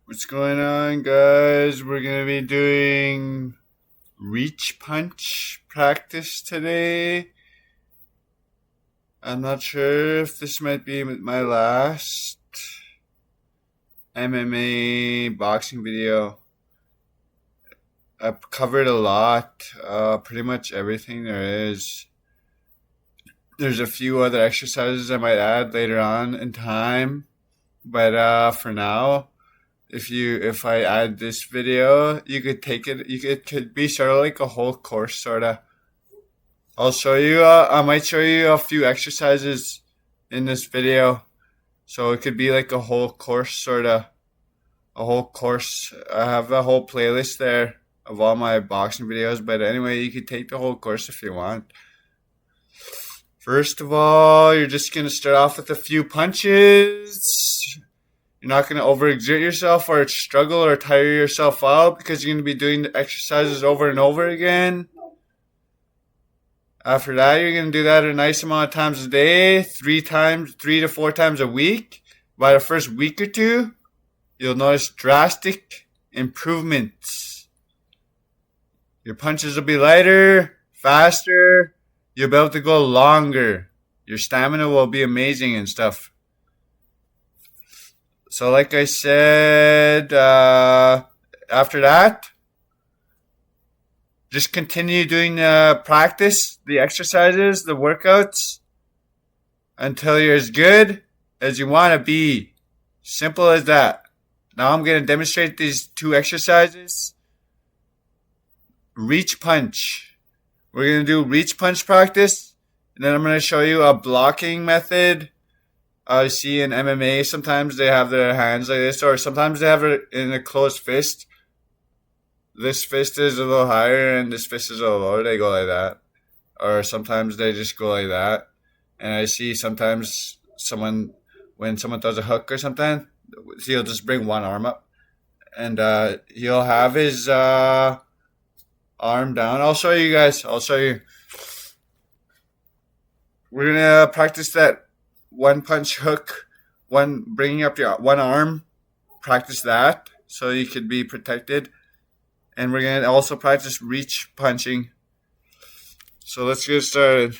What's going on, guys? We're going to be doing reach punch practice today. I'm not sure if this might be my last MMA boxing video. I've covered a lot, pretty much everything there is. There's a few other exercises I might add later on in time, but for now, if I add this video, you could take it. It could be sort of like a whole course, sort of. I'll show you. I might show you a few exercises in this video, so it could be like a whole course, sort of. A whole course. I have a whole playlist there of all my boxing videos. But anyway, you could take the whole course if you want. First of all, you're just gonna start off with a few punches. You're not going to overexert yourself or struggle or tire yourself out because you're going to be doing the exercises over and over again. After that, you're going to do that a nice amount of times a day, 3 to 4 times a week. By the first week or two, you'll notice drastic improvements. Your punches will be lighter, faster. You'll be able to go longer. Your stamina will be amazing and stuff. So like I said, after that, just continue doing the practice, the exercises, the workouts, until you're as good as you want to be. Simple as that. Now I'm going to demonstrate these 2 exercises. Reach punch. We're going to do reach punch practice, and then I'm going to show you a blocking method. I see in MMA sometimes they have their hands like this, or sometimes they have it in a closed fist. This fist is a little higher and this fist is a little lower. They go like that. Or sometimes they just go like that. And I see sometimes when someone does a hook or something, he'll just bring one arm up. And he'll have his arm down. I'll show you guys. I'll show you. We're going to practice that one punch hook, bringing up your one arm, practice that so you could be protected. And we're going to also practice reach punching. So let's get started.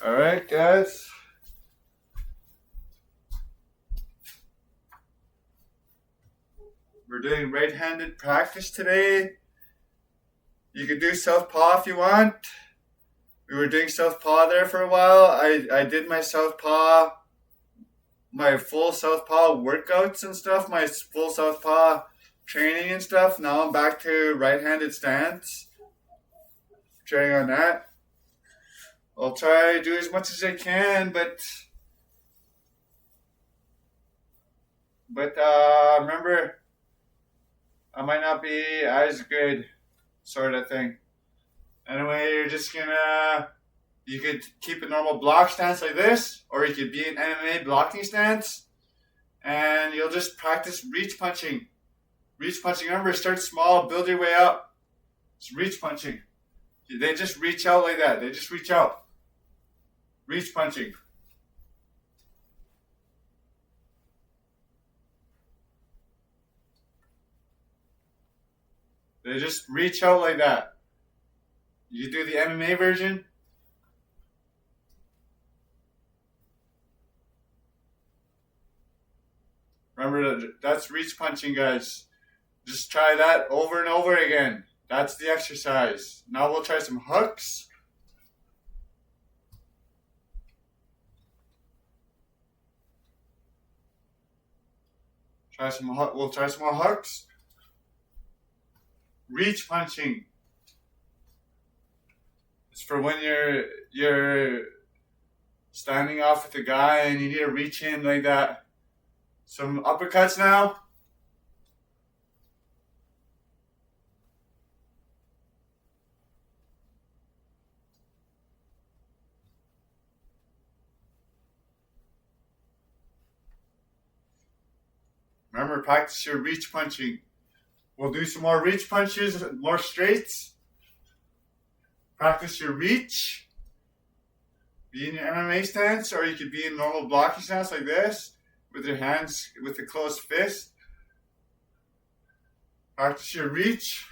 All right, guys. We're doing right-handed practice today. You can do southpaw if you want. We were doing southpaw there for a while. I did my southpaw, my full southpaw workouts and stuff, my full southpaw training and stuff. Now I'm back to right-handed stance. Training on that. I'll try to do as much as I can, but remember, I might not be as good, sort of thing. Anyway, you're just gonna, you could keep a normal block stance like this, or you could be an MMA blocking stance, and you'll just practice reach punching. Reach punching, remember, start small, build your way up. It's reach punching. They just reach out like that. They just reach out. Reach punching. They just reach out like that. You do the MMA version. Remember, that's reach punching, guys. Just try that over and over again. That's the exercise. Now we'll try some hooks. We'll try some more hooks. Reach punching. It's for when you're standing off with a guy and you need to reach in like that. Some uppercuts now. Remember, practice your reach punching. We'll do some more reach punches, more straights. Practice your reach. be in your MMA stance, or you could be in normal blocking stance like this, with your hands with a closed fist. Practice your reach.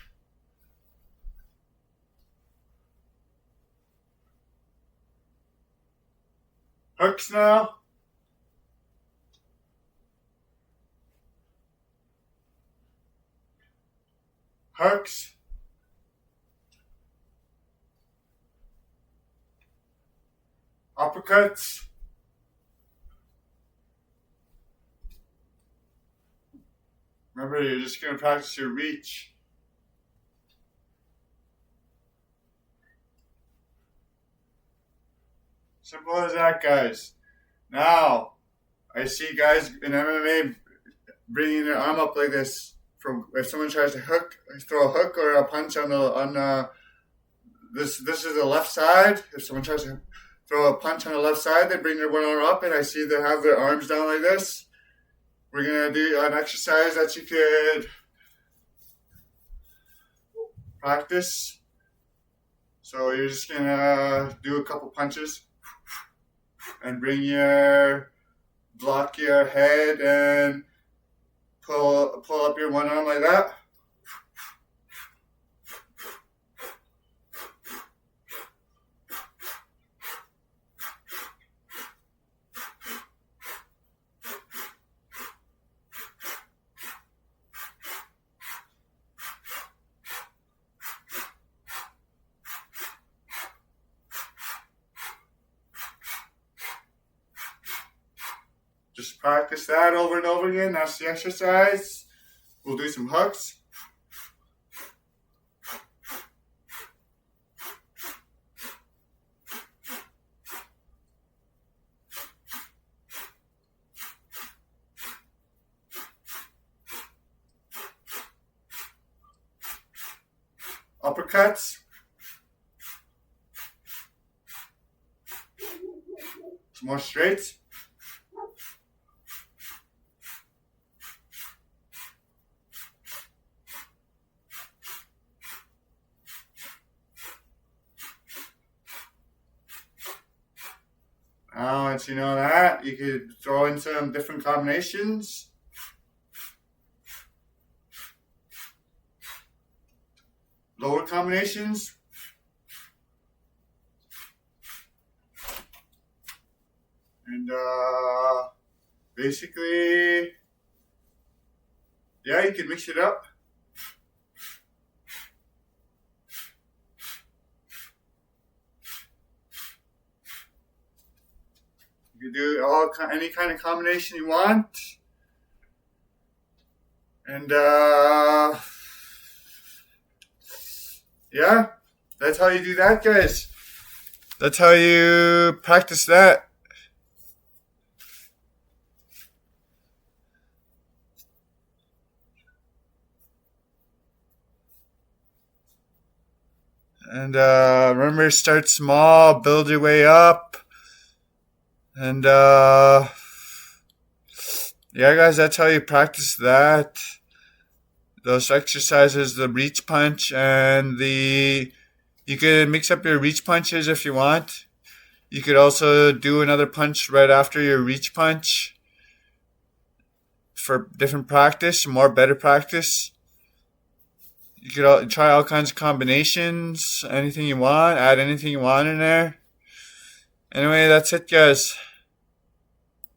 Hooks now. Hooks. Uppercuts. Remember, you're just going to practice your reach. Simple as that, guys. Now, I see guys in MMA bringing their arm up like this. From if someone tries to throw a hook or a punch on this is the left side. If someone tries to throw a punch on the left side, they bring their one arm up, and I see they have their arms down like this. We're gonna do an exercise that you could practice. So you're just gonna do a couple punches and block your head and pull up your one arm like that. Just practice that over and over again. That's the exercise. We'll do some hooks. Uppercuts. Some more straights. Now, once you know that, you could throw in some different combinations. Lower combinations. And basically, yeah, you can mix it up. You can do any kind of combination you want. And yeah, that's how you do that, guys. That's how you practice that. And remember, start small, build your way up. And yeah, guys, that's how you practice that. Those exercises, the reach punch and you can mix up your reach punches if you want. You could also do another punch right after your reach punch for different practice, better practice. You could try all kinds of combinations, anything you want, add anything you want in there. Anyway, that's it, guys.